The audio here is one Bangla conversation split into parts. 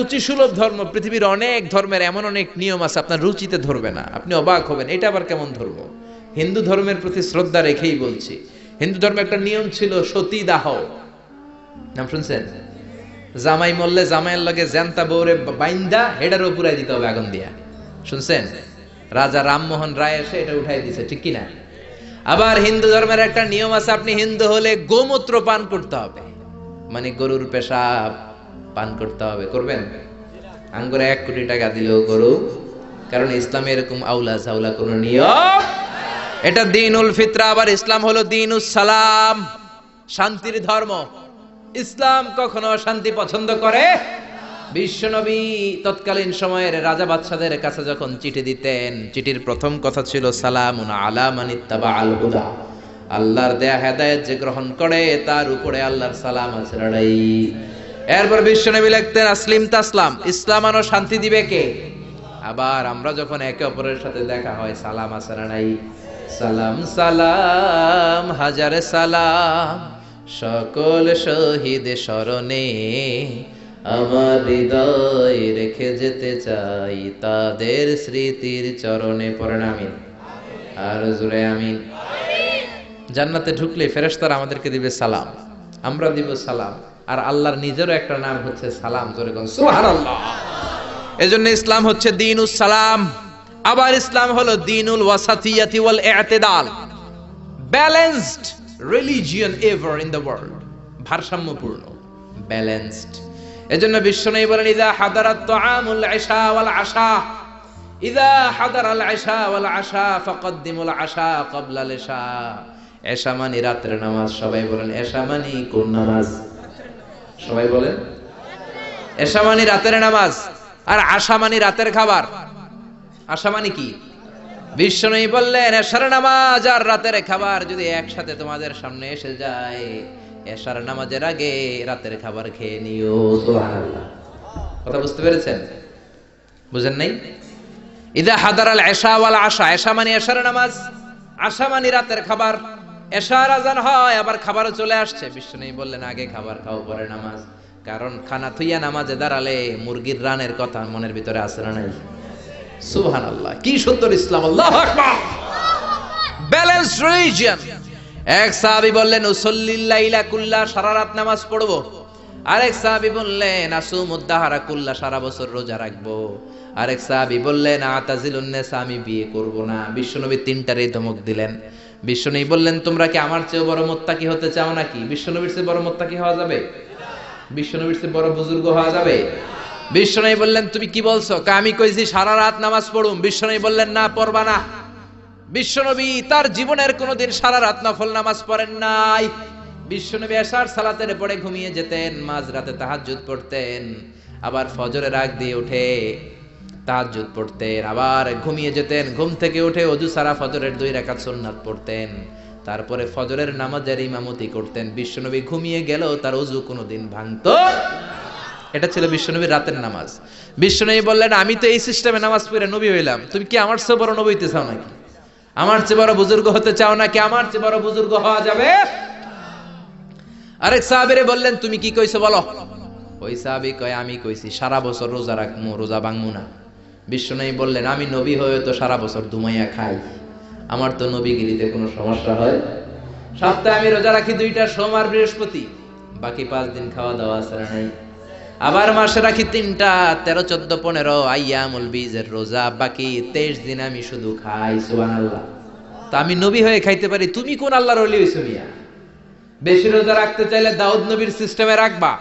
রুচি সুলভ ধর্ম। পৃথিবীর অনেক ধর্মের এমন অনেক নিয়ম আছে আপনার রুচিতে ধরবে না, আপনি অবাক হবেন এটা আবার কেমন ধর্ম। হিন্দু ধর্মের প্রতি শ্রদ্ধা রেখেই বলছি, হিন্দু ধর্মে একটা নিয়ম ছিল সতী দাহ, নাম শুনছেন? জামাই মরলে জামাইয়ের লগে জ্যান্তা বউরে বাইন্দা হেডার উপরে দিতে হবে আগুন দিয়া, শুনছেন? রাজা রামমোহন রায় এসে এটা উঠাই দিছে, ঠিক কিনা? আবার হিন্দু ধর্মের একটা নিয়ম আছে, আপনি হিন্দু হলে গোমূত্র পান করতে হবে, মানে গরুর পেশাব পান করতে হবে। করবেন? আঙ্গুরে 1 কোটি টাকা দিলেও গরু, কারণ ইসলামে এরকম আউলা জাউলা কোন নিয়ম, এটা দ্বীনুল ফিতরা। আবার ইসলাম হলো দ্বীনুস সালাম, শান্তির ধর্ম। ইসলাম কখনো শান্তি পছন্দ করে? বিশ্বনবী তৎকালীন সময়ের রাজা বাদশাদের কাছে যখন চিঠি দিতেন, চিঠির প্রথম কথা ছিল সালামুন আলা মান ইত্তাবা আল হুদা, আল্লাহর দেয়া হেদায়েত যে গ্রহণ করে তার উপরে আল্লাহর সালাম আছে লড়াই। এরপর বিশ্বনবী লিখতেন আসলিম তাসলাম, ইসলাম আনো শান্তি দিবে কে? আবার আমরা যখন একে অপরের সাথে দেখা হয় সালাম আছে না নাই? সালাম সালাম হাজারে সালাম, সকল শহীদ স্মরণে আমার হৃদয় রেখে যেতে চাই তাদের স্মৃতির চরণে। পড়েন আমিন, আর জোরে আমিন। জান্নাতে ঢুকলে ফেরেশতারা আমাদেরকে দিবে সালাম, আমরা দিব সালাম, আর আল্লাহর নিজেরও একটা নাম হচ্ছে সালাম। জোরে কোন সুবহানাল্লাহ। এজন্য ইসলাম হচ্ছে দ্বীনুস সালাম। আবার ইসলাম হলো দ্বীনুল ওয়াসাতিয়াতি ওয়াল ই'তিদাল, balanced religion ever in the world, ভারসাম্যপূর্ণ, ব্যালেন্সড। এজন্য বিশ্বনবী বলেন ইযা হাদারাত তুআমুল ইশা ওয়াল আশা, ইযা হাদারাল ইশা ওয়াল আশা ফাকদ্দিমুল আশা ক্বাবলাল ইশা। ইশা মানে রাতের নামাজ, সবাই বলেন ইশা মানে কোন নামাজ? সবাই বলেন ইশা মানে রাতের নামাজ, আর আশা মানে রাতের খাবার। আশা মানে কি? বিশ্বনবী বললেন এশার নামাজ আর রাতের খাবার যদি একসাথে তোমাদের সামনে এসে যায়, এশার নামাজের আগে রাতের খাবার খেয়ে নিও। সুবহানাল্লাহ। কথা বুঝতে পেরেছেন? বুঝেন নাই? ইদা হাদারাল ইশা ওয়াল আশা, ইশা মানে এশার নামাজ, আশা মানে রাতের খাবার। এশার আজান হয় আবার খাবারও চলে আসছে, বিশ্বনবী বললেন আগে খাবার খাও পরে নামাজ, কারণ খানা থুইয়া নামাজে দাঁড়ালে মুরগির রানের কথা মনের ভিতরে আসে না নাই? সুবহানাল্লাহ, কি সুন্দর ইসলাম, আল্লাহু আকবার। Balance religion. এক সাহাবী বললেন উসাল্লিল লাইলা কুল্লা, সারা রাত নামাজ পড়বো। আরেক সাহাবী বললেন আসুমুদ দাহরা কুল্লা, সারা বছর রোজা রাখবো। আরেক সাহাবী বললেন আতাজিলুন নিসা, আমি বিয়ে করব না। বিশ্বনবী তিনটারই ধমক দিলেন। বিশ্বনবী বললেন তোমরা কি আমার চেয়ে বড় মুত্তাকি হতে চাও নাকি? বিশ্বনবীর চেয়ে বড় মুত্তাকি হওয়া যাবে? বিশ্বনবীর চেয়ে বড় বুজুর্গ হওয়া যাবে? বিশ্বনবী বললেন তুমি কি বলছো? আমি কইছি সারা রাত নামাজ পড়ুম। বিশ্বনবী বললেন না, পড়বা না। বিশ্বনবী তার জীবনের কোনোদিন সারা রাত নফল নামাজ পড়েন নাই। বিশ্বনবী এশার সালাতের পরে ঘুমিয়ে যেতেন, মাঝরাতে তাহাজ্জুদ পড়তেন, আবার ফজরের আগ দিয়ে উঠে তাহাজ্জুদ পড়তেন, আবার ঘুমিয়ে যেতেন, ঘুম থেকে উঠে ওযু সারা ফজরের 2 রাকাত সুন্নাত পড়তেন, তারপরে ফজরের নামাজের ইমামতি করতেন। বিশ্বনবী ঘুমিয়ে গেলেও তার ওযু কোনোদিন ভাঙতো। এটা ছিল বিশ্বনবীর রাতের নামাজ। বিশ্বনবী বললেন আমি তো এই সিস্টেমে নামাজ পড়ে নবী হইলাম, তুমি কি আমার চেয়ে বড় নবী হইতে চাও নাকি? আমার চেয়ে বড় বুজুর্গ হতে চাও নাকি? আমার চেয়ে বড় বুজুর্গ হওয়া যাবে? আরেক সাহাবীরে বললেন তুমি কি কইছো বলো। ওই সাহাবী কয় আমি কইছি সারা বছর রোজা রাখমু, রোজা ভাঙমু না। বিশ্বনবী বললেন আমি নবী হয়ে তো সারা বছর দুমাইয়া খাই, আমার তো নবীগিরিতে কোনো সমস্যা হয়? সপ্তাহে আমি রোজা রাখি 2টা, সোমবার বৃহস্পতি, বাকি 5 দিন খাওয়া দাওয়া আছে না নাই? আবার মাসে রাখি 3টা, 13, 14, 15 আইয়ামুল বীজের রোজা, বাকি 23 দিন আমি শুধু খাই। সুবহানাল্লাহ। তা আমি নবী হয়ে খাইতে পারি, তুমি কোন আল্লাহর ওলি হইছো মিয়া? বেশি রোজা রাখতে চাইলে দাউদ নবীর সিস্টেমে রাখবা।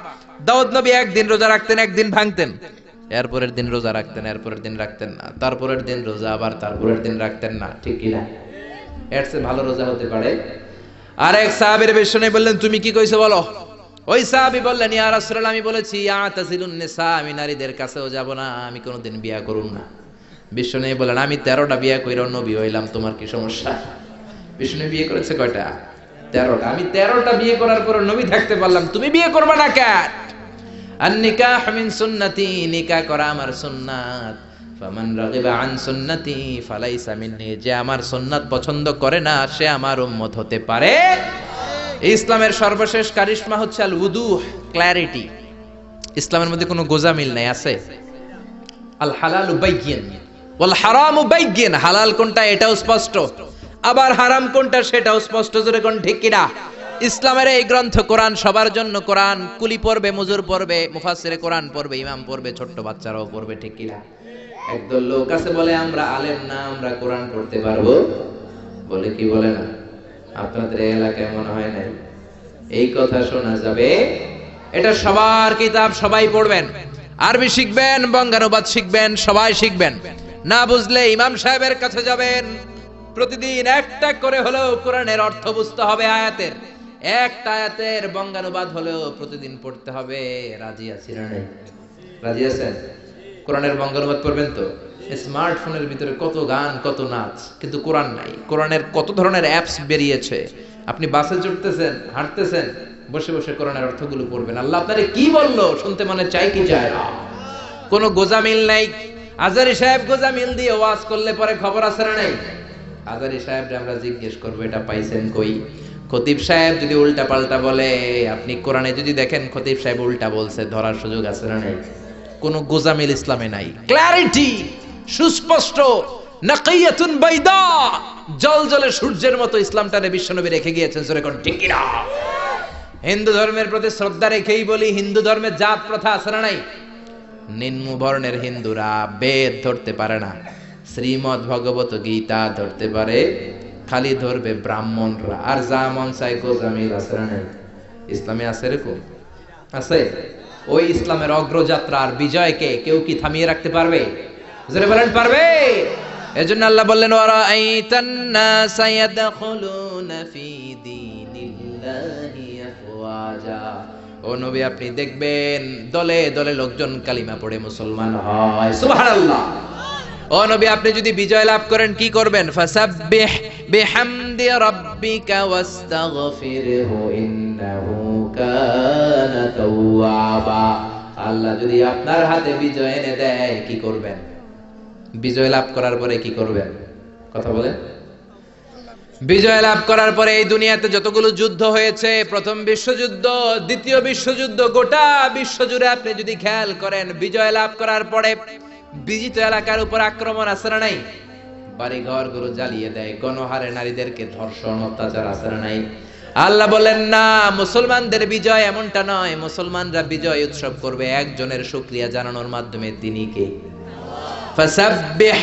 দাউদ নবী একদিন রোজা রাখতেন, একদিন ভাঙতেন, এরপরের দিন রোজা রাখতেন, এরপরের দিন রাখতেন না, তারপরের দিন রোজা, আবার তারপরের দিন রাখতেন না, ঠিক কি না? এর চেয়ে ভালো রোজা হতে পারে? আরেক সাহাবীর বিশ্বনবী বললেন তুমি কি কইছো বলো। ওই সাহাবী বললেন ইয়া রাসূলুল্লাহ আমি বলেছি আতাজিলুন নিসা, আমি নারীদের কাছেও যাব না, আমি কোনোদিন বিয়া করব না। বিশ্বনবী বললেন আমি 13টা বিয়া কইরা নবী হইলাম, তোমার কি সমস্যা? বিশ্বনবী বিয়ে করেছে কয়টা? 13টা। আমি 13টা বিয়ে করার পর নবী থাকতে পারলাম, তুমি বিয়ে করবে না কেন? আন নিকাহ মিন সুন্নতি, নিকাহ করা আমার সুন্নাত। ফামান রাগিবা আন সুন্নতি ফালাইসা মিন্নি, যে আমার সুন্নাত পছন্দ করে না সে আমার উম্মত হতে পারে। ইসলামের সর্বশেষ কারিশমা হচ্ছে আল উদুহ, ক্ল্যারিটি। ইসলামের মধ্যে কোনো গোজামিল নাই, আছে? আল হালালু বাইয়িন ওয়াল হারামু বাইয়িন, হালাল কোনটা এটাও স্পষ্ট, আবার হারাম কোনটা সেটাও স্পষ্ট। জোরে কোন ঠিক কিনা? ইসলামের এই গ্রন্থ কোরআন সবার জন্য। কোরআন কুলি পড়বে, মজুর পড়বে, মুফাসসিরে কোরআন পড়বে, ইমাম পড়বে, ছোট্ট বাচ্চারাও পড়বে, ঠিক কিনা? একদল লোক আছে বলে আমরা আলেম না, আমরা কোরআন পড়তে পারবো, বলে কি বলে না? আপনাদের এলাকায় মনে হয় নাই এই কথা শোনা যাবে? এটা সবার কিতাব, সবাই পড়বেন, আরবি শিখবেন, বঙ্গানুবাদ শিখবেন, সবাই শিখবেন। না বুঝলে ইমাম সাহেবের কাছে যাবেন, প্রতিদিন একটা করে হলেও কোরআনের অর্থ বুঝতে হবে, আয়াতের একটা আয়াতের বঙ্গানুবাদ হলেও প্রতিদিন পড়তে হবে। রাজি আছি না নাই? রাজি আছেন? কোরআনের বঙ্গানুবাদ করবেন তো? স্মার্টফোনের ভিতরে কত গান, কত নাচ, কিন্তু কোরআন নাই। কোরআনের কত ধরনের অ্যাপস বেরিয়েছে, আপনি বাসে চড়তেছেন, হাঁটতেছেন, বসে বসে কোরআনের অর্থগুলো পড়বেন। আল্লাহ আপনারে কি বললো শুনতে মনে চাই কি চায় না? কোনো গোজামিল নাই। আজারি সাহেব গোজামিল দিয়ে ওয়াজ করলে পরে খবর আছে না নাই? আজারি সাহেবরে আমরা জিজ্ঞেস করবো এটা পাইছেন কই? খতিব সাহেব যদি উল্টা পাল্টা বলে, আপনি কোরআনে যদি দেখেন খতিব সাহেব উল্টা বলছে, ধরার সুযোগ আছে না নাই? কোন গোজামিল ইসলামে নাই। ক্ল্যারিটি, সুস্পষ্ট, নাকিয়াতুন বাইদা, জলজলে সূর্যের মতো ইসলামটারে বিশ্বনবী রেখে গিয়েছেন। জোরে কোন ঠিক কিনা? হিন্দু ধর্মের প্রতি শ্রদ্ধা রেখেই বলি, হিন্দু ধর্মের জাত প্রথা আছে না নাই? নিম্ন বর্ণের হিন্দুরা বেদ ধরতে পারে না, শ্রীমদ ভগবত গীতা ধরতে পারে, খালি ধরবে ব্রাহ্মণরা। আর যা মন চাই গোজামিল আছে না নাই? ইসলামে আছে এরকম? আছে? ওই ইসলামের অগ্রযাত্রা আর বিজয়কে কেউ কি থামিয়ে রাখতে পারবে? জোরে বলেন পারবে? এজন্য আল্লাহ বললেন ওয়ারাআইতান নাসা ইয়াদখুলুনা ফি দীনিল্লাহি আফওয়াজা। ও নবী আপনি দেখবেন দলে দলে লোকজন কালিমা পড়ে মুসলমান হয়। সুবহানাল্লাহ। ও নবী আপনি যদি বিজয় লাভ করেন কি করবেন? ফাসাব্বিহ বিহামদি রাব্বিকা ওয়াস্তাগফিরহু ইন্নাহু কানা তাওয়াবা। আল্লাহ যদি আপনার হাতে বিজয় এনে দেয় কি করবেন? বিজয় লাভ করার পরে কি করবেন? কথা বলেন। বিজয় লাভ করার পরে এই দুনিয়াতে যতগুলো যুদ্ধ হয়েছে, প্রথম বিশ্বযুদ্ধ, দ্বিতীয় বিশ্বযুদ্ধ, গোটা বিশ্বজুড়ে আপনি যদি খেয়াল করেন, বিজয় লাভ করার পরে বিজিত এলাকার উপর আক্রমণ আছে না নাই? বাড়ি ঘর গুলো জ্বালিয়ে দেয়, গণহারে নারীদেরকে ধর্ষণ, অত্যাচার আছে না নাই? আল্লাহ বলেন না, মুসলমানদের বিজয় এমনটা নয়। মুসলমানরা বিজয় উৎসব করবে একজনের শুকরিয়া জানানোর মাধ্যমে, তিনি কে? ফাসাব্বিহ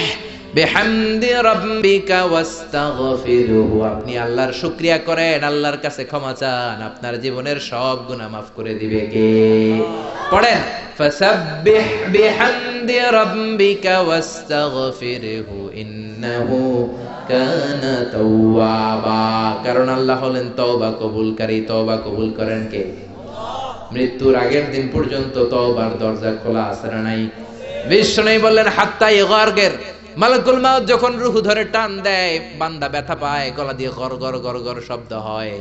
বিহামদি রাব্বিকা ওয়াস্তাগফিরহু। আপনি আল্লাহর শুকরিয়া করেন, আল্লাহর কাছে ক্ষমা চান, আপনার জীবনের সব গুনাহ মাফ করে দিবে কে? পড়েন ফাসাব্বিহ বিহামদি রাব্বিকা ওয়াস্তাগফিরহু ইন্নাহু কানা তাওয়াবা। কারণ আল্লাহ হলেন তওবা কবুলকারী। তওবা কবুল করেন কে? মৃত্যুর আগের দিন পর্যন্ত তওবার দরজা খোলা আছে না নাই? বিশ্বনবী বললেন হাত্তা ইগারগের, মালাকুল মাউত যখন রূহ ধরে টান দেয়, বান্দা ব্যথা পায়, গলা দিয়ে গর গর গর গর শব্দ হয়।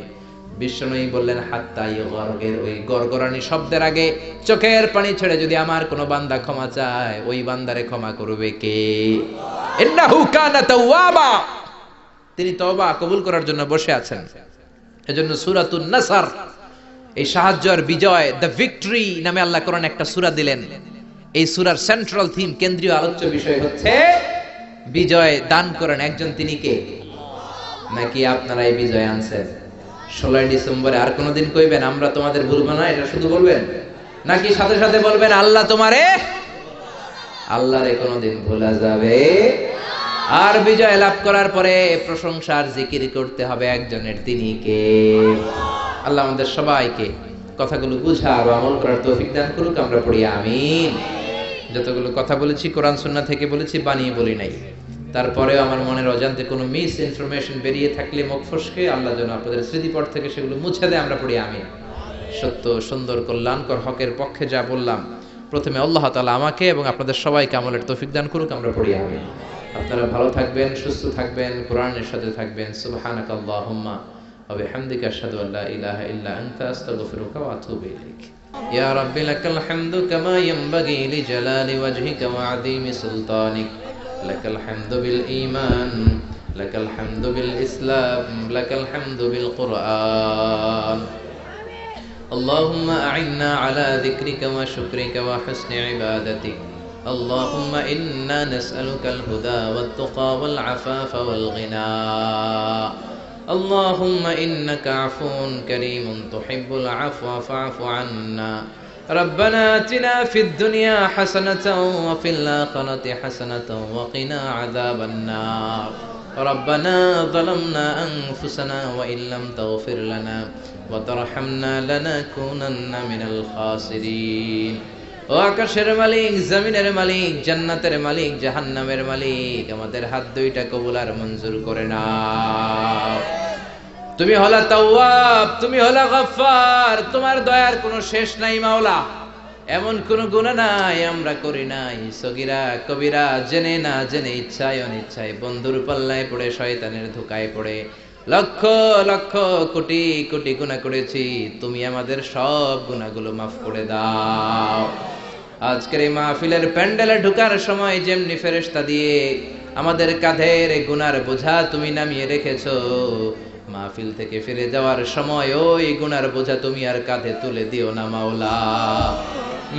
বিশ্বনবী বললেন হাত্তা ইগারগের, ওই গরগরানি শব্দের আগে চোখের পানি ছেড়ে যদি আমার কোনো বান্দা ক্ষমা চায়, ওই বান্দারে ক্ষমা করবে কে? ইন্নাহু কানা তাওয়াবা। তিনি তওবা কবুল করার জন্য বসে আছেন। এজন্য সূরাতুন নাসর, এই সাহায্য আর বিজয়, দ্য ভিক্টরি নামে আল্লাহ কোরআন একটা সূরা দিলেন। এই সূরার সেন্ট্রাল থিম, কেন্দ্রীয় আলোচ্য বিষয় হচ্ছে বিজয় দান করেন একজন, তিনি কে? নাকি আপনারা এই বিজয় আনছেন? 16 ডিসেম্বরে আর কোনদিন কইবেন আমরা তোমাদের ভুলবো না, এটা শুধু বলবেন? নাকি সাথে সাথে বলবেন আল্লাহ তোমারে? আল্লাহরে কোনদিন ভোলা যাবে? আর বিজয় লাভ করার পরে প্রশংসার জিকির করতে হবে একজনের, তিনি কে? আল্লাহ আমাদের সবাইকে কথাগুলো বুঝার ও আমল করার তৌফিক দান করুক। আমরা পড়ি আমিন। যতগুলো কথা বলেছি কোরআন সুন্নাহ থেকে বলেছি, বানিয়ে বলি নাই। তারপরেও আমার মনের অজান্তে কোনো মিস ইনফরমেশন বেরিয়ে থাকলে মুখ ফসকে আল্লাহ যেন আপনাদের স্মৃতিপট থেকে সেগুলো মুছে দেয়। আমরা পড়ি আমিন। সত্য, সুন্দর, কল্যাণকর, হকের পক্ষে যা বললাম, প্রথমে আল্লাহ তাআলা আমাকে এবং আপনাদের সবাইকে আমলের তৌফিক দান করুক। আমরা পড়ি আমিন। আপনারা ভালো থাকবেন, সুস্থ থাকবেন, কোরআনের সাথে থাকবেন। সুবহানাকাল্লাহুম্মা ওয়া বিহামদিকা আশহাদু আল্লা ইলাহা ইল্লা আনতা আস্তাগফিরুকা ওয়া আতুবু ইলাইক। ইয়া রাব্বি লাকাল হামদু কামা ইয়ানবাগি লিজালালি ওয়াজহিকা ওয়া আযীমি সুলতানিক। লাকাল হামদু বিল ঈমান, লাকাল হামদু বিল ইসলাম, লাকাল হামদু বিল কুরআন। اللهم أعنا على ذكرك وشكرك وحسن عبادتك اللهم إنا نسألك الهدى والتقى والعفاف والغنى اللهم إنك عفو كريم تحب العفو فاعف عنا ربنا آتنا في الدنيا حسنة وفي الآخرة حسنة وقنا عذاب النار ربنا ظلمنا أنفسنا وإن لم تغفر لنا وترحمنا لنكونن من الخاسرين ও আকাশের মালিক, জমিনের মালিক, জান্নাতের মালিক, জাহান্নামের মালিক, আমাদের হাত দুইটা কবুল আর মঞ্জুর করে নাও। তুমি হলা তাওয়াব, তুমি হলা গফফার, তোমার দয়ার কোনো শেষ নাই মাওলা। এমন কোন গুনাহ নাই আমরা করি নাই, সগীরা কবিরা, জেনে না জেনে, ইচ্ছায় অনিচ্ছায়, বন্ধুর পাল্লায় পড়ে, শয়তানের ধোকায় পড়ে লক্ষ লক্ষ কোটি কোটি গুনাহ করেছি। তুমি আমাদের সব গুনাহগুলো মাফ করে দাও। আজকের এই মাহফিলের প্যান্ডেলে ঢোকার সময় যেমনি ফেরেশতা দিয়ে আমাদের কাঁধের গুনার বোঝা তুমি নামিয়ে রেখেছো, মাহফিল থেকে ফিরে যাওয়ার সময় ওই গুনার বোঝা তুমি আর কাঁধে তুলে দিও না মাওলা।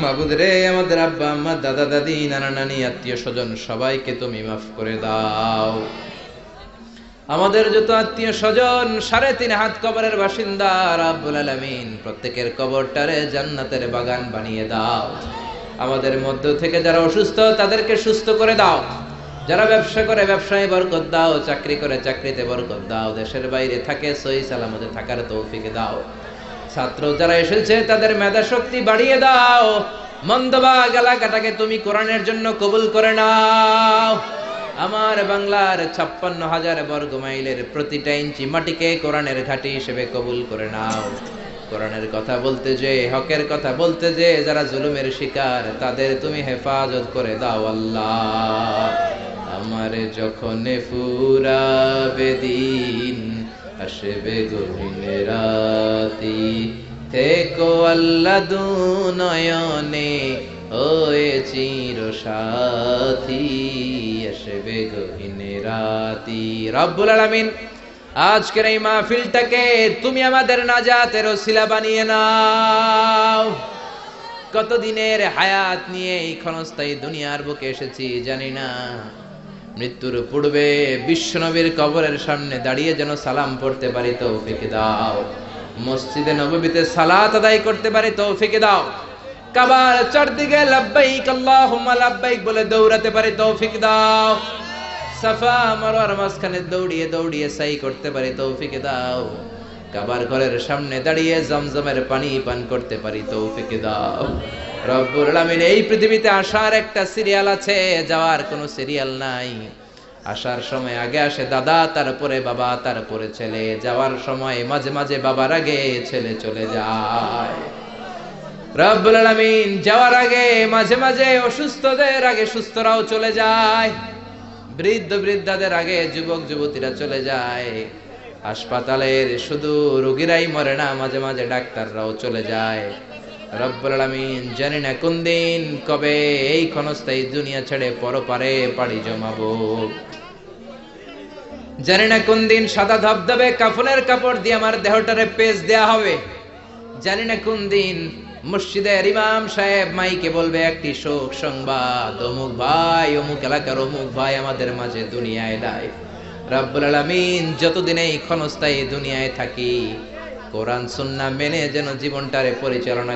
মাবুদ রে, আমাদের আব্বা আম্মা, দাদা দাদি, নানা নানি, আত্মীয় স্বজন সবাইকে তুমি মাফ করে দাও। আমাদের যত আত্মীয় স্বজন 3.5 হাত কবরের বাসিন্দা, রাব্বুল আলামিন প্রত্যেকের কবরটারে জান্নাতের বাগান বানিয়ে দাও। আমাদের মধ্য থেকে যারা অসুস্থ তাদেরকে সুস্থ করে দাও, যারা ব্যবসা করে ব্যবসায় বরকত দাও, চাকরি করে চাকরিতে বরকত দাও, দেশের বাইরে থাকে সহি সালামতে থাকার তৌফিক দাও। ছাত্র যারা এসেছে তাদের মেধা শক্তি বাড়িয়ে দাও। মন্দবাগ এলাকাটাকে তুমি কোরআনের জন্য কবুল করে নাও। আমার বাংলার 56,000 বর্গ মাইলের প্রতিটা ইঞ্চি মাটিকে কোরআনের ঘাঁটি হিসেবে কবুল করে নাও। কোরআনের কথা বলতে যে, হকের কথা বলতে যে যারা জুলুমের শিকার, তাদের তুমি হেফাজত করে দাও আল্লাহ। আমার যখন ফুরাবে দিন, আসবে গহীন রাতি, থেকো আল্লাহ দুনয়নে ওয়ে চির সাথী, আসবে গহীন রাতি। রব্বুল আলামিন আজকের এই মাহফিলটাকে তুমি আমাদের নাজাতের ওসিলা বানিয়ে নাও। কতদিনের হায়াত নিয়ে এই ক্ষণস্থায়ী দুনিয়ার বুকে এসেছি জানি না, মৃত্যুর পূর্বে বিশ্বনবীর কবরের সামনে দাঁড়িয়ে যেন সালাম পড়তে পারি তৌফিক দাও, মসজিদে নববীতে সালাত আদায় করতে পারি তৌফিক দাও, কাবার চারদিকে লাব্বাইক আল্লাহুম্মা লাব্বাইক বলে দৌড়াতে পারি তৌফিক দাও, সাফা মারওয়ার মাঝখানে দৌড়িয়ে দৌড়িয়ে সাই করতে পারি তৌফিক দাও, কাবার ঘরের সামনে দাঁড়িয়ে জমজমের পানি পান করতে পারি তৌফিক দাও। রব্বুল আলামিন, এই পৃথিবীতে আসার একটা সিরিয়াল আছে, যাওয়ার কোনো সিরিয়াল নাই। আসার সময় আগে আসে দাদা, তারপরে বাবা, তারপরে ছেলে। যাওয়ার সময় মাঝে মাঝে বাবার আগে ছেলে চলে যায়। রব্বুল আলামিন, যাওয়ার আগে মাঝে মাঝে অসুস্থদের আগে সুস্থরাও চলে যায়, বৃদ্ধ বৃদ্ধাদের আগে যুবক যুবতীরা চলে যায়। হাসপাতালের শুধু রোগীরাই মরে না, মাঝে মাঝে ডাক্তাররাও চলে যায়। রব্বুল আলামিন, জানি না কোন দিন কবে এই ক্ষণস্থায়ী দুনিয়া ছেড়ে পরপারে পাড়ি জমাবো, জানি না কোন দিন সাদা ধবধবে কাফনের কাপড় দিয়ে আমার দেহটারে পেঁচ দেয়া হবে, জানি না কোন দিন মসজিদের ইমাম সাহেব মাইকে বলবে একটি শোক সংবাদ, অমুক ভাই, অমুক এলাকার অমুক ভাই আমাদের মাঝে দুনিয়ায় নাই। রব্বুল আলামিন, যতদিন এই ক্ষণস্থায়ী দুনিয়ায় থাকি, কোরআন সুন্নাহ মেনে যেন জীবনটারে পরিচালনা